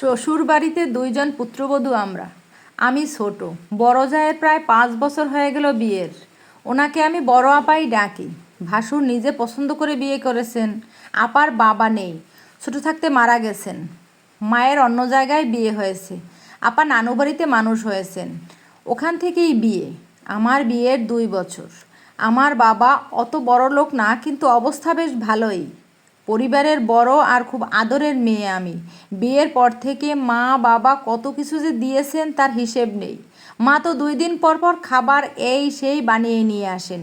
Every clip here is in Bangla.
শ্বশুর বাড়িতে দুইজন পুত্রবধূ আমরা। আমি ছোট। বড় জায়ের প্রায় 5 বছর হয়ে গেল বিয়ের। ওনাকে আমি বড় আপাই ডাকি। ভাসুর নিজে পছন্দ করে বিয়ে করেছেন। আপার বাবা নেই, ছোট থাকতে মারা গেছেন। মায়ের অন্য জায়গায় বিয়ে হয়েছে। আপা নানু বাড়িতে মানুষ হয়েছেন, ওখান থেকেই বিয়ে। আমার বিয়ের 2 বছর। আমার বাবা অত বড় লোক না, কিন্তু অবস্থা বেশ ভালোই। পরিবারের বড় আর খুব আদরের মেয়ে আমি। বিয়ের পর থেকে মা বাবা কত কিছু যে দিয়েছেন তার হিসেব নেই। মা তো 2 দিন পর পর খাবার এই সেই বানিয়ে নিয়ে আসেন।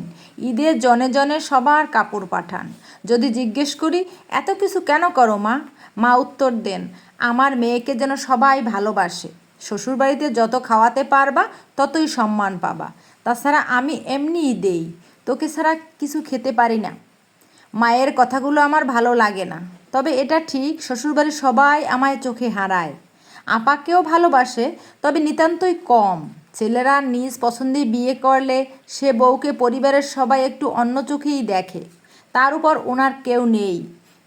ঈদের জনে জনে সবার কাপড় পাঠান। যদি জিজ্ঞেস করি, এত কিছু কেন করো মা? মা উত্তর দেন, আমার মেয়েকে যেন সবাই ভালোবাসে। শ্বশুরবাড়িতে যত খাওয়াতে পারবা ততই সম্মান পাবা। তাছাড়া আমি এমনিই দেই, তোকে ছাড়া কিছু খেতে পারি না। মায়ের কথাগুলো আমার ভালো লাগে না, তবে এটা ঠিক, শ্বশুরবাড়ির সবাই আমায় চোখে হারায়। আপাকেও ভালোবাসে, তবে নিতান্তই কম। ছেলেরা নিজ পছন্দে বিয়ে করলে সে বউকে পরিবারের সবাই একটু অন্য চোখেই দেখে। তার উপর ওনার কেউ নেই,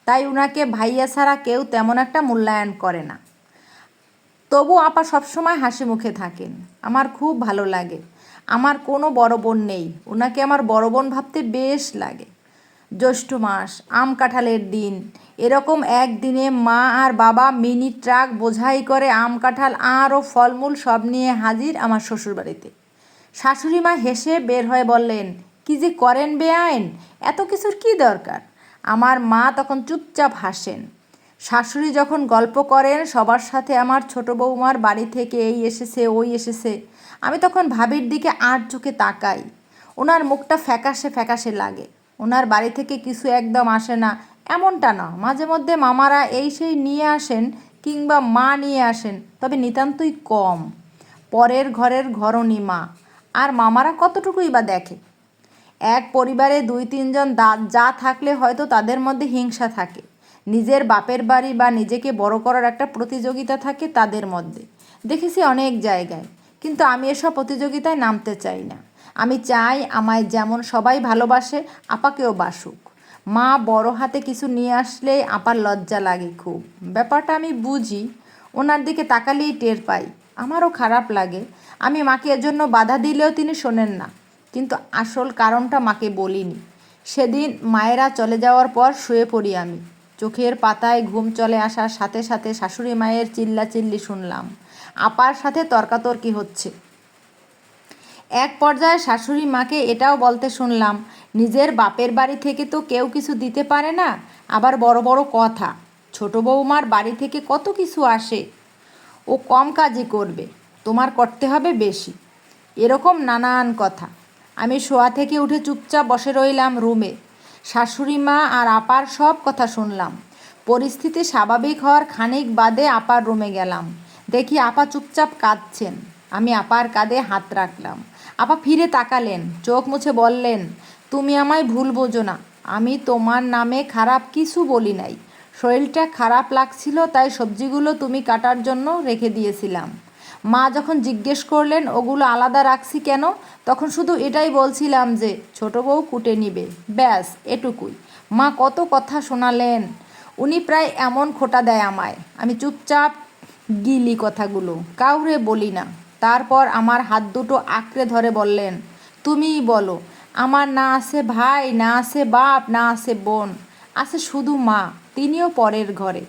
তাই ওনাকে ভাইয়া ছাড়া কেউ তেমন একটা মূল্যায়ন করে না। তবু আপা সবসময় হাসি মুখে থাকেন, আমার খুব ভালো লাগে। আমার কোনো বড় বোন নেই, ওনাকে আমার বড় বোন ভাবতে বেশ লাগে। জ্যৈষ্ঠ মাস, আম কাঁঠালের দিন। এরকম একদিনে মা আর বাবা মিনি ট্রাক বোঝাই করে আম কাঁঠাল আরও ফলমূল সব নিয়ে হাজির আমার শ্বশুরবাড়িতে। শাশুড়ি মা হেসে বের হয়ে বললেন, কী যে করেন বেআইন, এত কিছুর কী দরকার? আমার মা তখন চুপচাপ হাসেন। শাশুড়ি যখন গল্প করেন সবার সাথে আমার ছোট বৌমার বাড়ি থেকে এই এসেছে ওই এসেছে, আমি তখন ভাবির দিকে আর চোখে তাকাই। ওনার মুখটা ফ্যাকাশে ফ্যাকাশে লাগে। ওনার বাড়ি থেকে কিছু একদম আসে না এমনটা না, মাঝে মধ্যে মামারা এই সেই নিয়ে আসেন, কিংবা মা নিয়ে আসেন, তবে নিতান্তই কম। পরের ঘরের ঘরণী মা আর মামারা কতটুকুই বা দেখে। এক পরিবারে 2-3 জন যা থাকলে হয়তো তাদের মধ্যে হিংসা থাকে। নিজের বাপের বাড়ি বা নিজেকে বড় করার একটা প্রতিযোগিতা থাকে তাদের মধ্যে, দেখেছি অনেক জায়গায়। কিন্তু আমি এসব প্রতিযোগিতায় নামতে চাই না। আমি চাই আমায় যেমন সবাই ভালোবাসে, আপাকেও বাসুক। মা বড় হাতে কিছু নিয়ে আসলেই আপার লজ্জা লাগে খুব। ব্যাপারটা আমি বুঝি, ওনার দিকে তাকালেই টের পাই। আমারও খারাপ লাগে। আমি মাকে এজন্য বাধা দিলেও তিনি শোনেন না। কিন্তু আসল কারণটা মাকে বলিনি। সেদিন মায়েরা চলে যাওয়ার পর শুয়ে পড়ি আমি। চোখের পাতায় ঘুম চলে আসার সাথে সাথে শাশুড়ি মায়ের চিল্লাচিল্লি শুনলাম। আপার সাথে তর্কাতর্কি হচ্ছে। এক পর্যায়ে শাশুড়ি মাকে এটাও বলতে শুনলাম, নিজের বাপের বাড়ি থেকে তো কেউ কিছু দিতে পারে না, আবার বড় বড় কথা। ছোট বৌমার বাড়ি থেকে কত কিছু আসে, ও কম কাজই করবে, তোমার করতে হবে বেশি। এরকম নানান কথা। আমি শোয়া থেকে উঠে চুপচাপ বসে রইলাম রুমে। শাশুড়ি মা আর আপার সব কথা শুনলাম। পরিস্থিতি স্বাভাবিক হওয়ার খানিক বাদে আপার রুমে গেলাম। দেখি আপা চুপচাপ কাঁদছেন। আমি আপার কাঁধে হাত রাখলাম। আপা ফিরে তাকালেন, চোখ মুছে বললেন, তুমি আমায় ভুল বোঝো না, আমি তোমার নামে খারাপ কিছু বলি নাই। শরীরটা খারাপ লাগছিল, তাই সবজিগুলো তুমি কাটার জন্য রেখে দিয়েছিলাম। মা যখন জিজ্ঞেস করলেন ওগুলো আলাদা রাখছি কেন, তখন শুধু এটাই বলছিলাম যে ছোট বউ কুটে নিবে, ব্যাস এটুকুই। মা কত কথা শোনালেন। উনি প্রায় এমন খোঁটা দেয় আমায়, আমি চুপচাপ গিলি কথাগুলো, কাউরে বলি না। তারপর আমার হাত দুটো আঁকড়ে ধরে বললেন, তুমিই বলো, আমার না আছে ভাই, না আছে বাপ, না আছে বোন, আছে শুধু মা, তিনিও পরের ঘরে।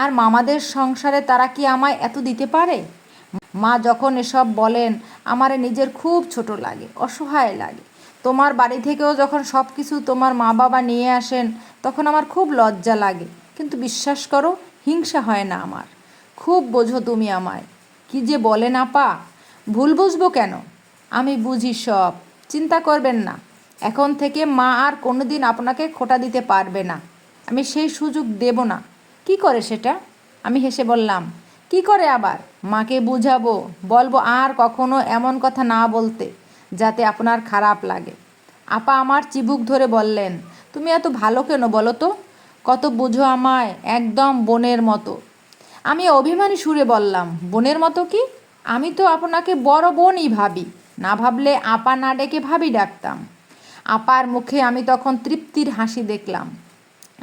আর মামাদের সংসারে তারা কি আমায় এত দিতে পারে? মা যখন এসব বলেন আমারে নিজের খুব ছোট লাগে, অসহায় লাগে। তোমার বাড়ি থেকেও যখন সব কিছু তোমার মা বাবা নিয়ে আসেন তখন আমার খুব লজ্জা লাগে, কিন্তু বিশ্বাস করো, হিংসা হয় না আমার। খুব বোঝো তুমি আমায়। কি যে বলেন আপা, ভুল বুঝবো কেন? আমি বুঝি সব, চিন্তা করবেন না। এখন থেকে মা আর কোনোদিন আপনাকে খোঁটা দিতে পারবে না, আমি সেই সুযোগ দেব না। কি করে সেটা? আমি হেসে বললাম, কি করে আবার? মাকে বুঝাবো, বলবো আর কখনো এমন কথা না বলতে, যাতে আপনার খারাপ লাগে। আপা আমার চিবুক ধরে বললেন, তুমি এত ভালো কেন বলো তো? কত বুঝো আমায়, একদম বোনের মতো। আমি অভিমানী সুরে বললাম, বোনের মতো কি? আমি তো আপনাকে বড় বোনই ভাবি, না ভাবলে আপা না ডেকে ভাবি ডাকতাম। আপার মুখে আমি তখন তৃপ্তির হাসি দেখলাম।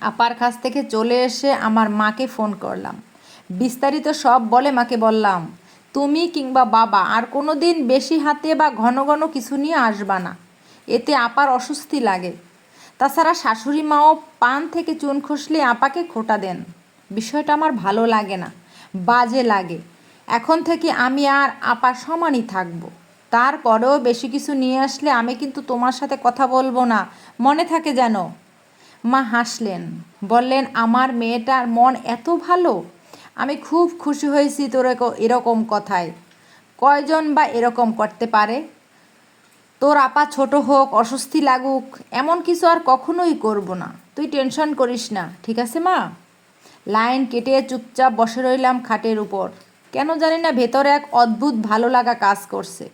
আপার কাছ থেকে চলে এসে আমার মাকে ফোন করলাম। বিস্তারিত সব বলে মাকে বললাম, তুমি কিংবা বাবা আর কোনো দিন বেশি হাতে বা ঘন ঘন কিছু নিয়ে আসবা না, এতে আপার অস্বস্তি লাগে। তাছাড়া শাশুড়ি মাও পান থেকে চুন খসলে আপাকে খোঁটা দেন। বিষয়টা আমার ভালো লাগে না, বাজে লাগে। এখন থেকে আমি আর আপা সমানই থাকবো। তারপরেও বেশি কিছু নিয়ে আসলে আমি কিন্তু তোমার সাথে কথা বলবো না, মনে থাকে যেন। মা হাসলেন, বললেন, আমার মেয়েটার মন এত ভালো, আমি খুব খুশি হয়েছি তোর এরকম কথায়। কয়জন বা এরকম করতে পারে? তোর আপা ছোট হোক, অস্বস্তি লাগুক, এমন কিছু আর কখনোই করব না। তুই টেনশন করিস না, ঠিক আছে মা? লাইন কেটে চুপচাপ বসে রইলাম খাটের উপর। কেন জানি না ভেতরে এক অদ্ভুত ভালো লাগা কাজ করছে।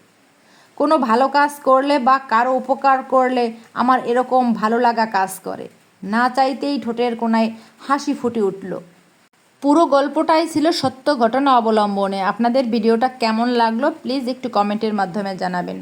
কোনো ভালো কাজ করলে বা কারো উপকার করলে আমার এরকম ভালো লাগা কাজ করে। না চাইতেই ঠোঁটের কোণায় হাসি ফুটে উঠল। পুরো গল্পটাই ছিল সত্য ঘটনা অবলম্বনে। আপনাদের ভিডিওটা কেমন লাগলো প্লিজ একটু কমেন্টের মাধ্যমে জানাবেন।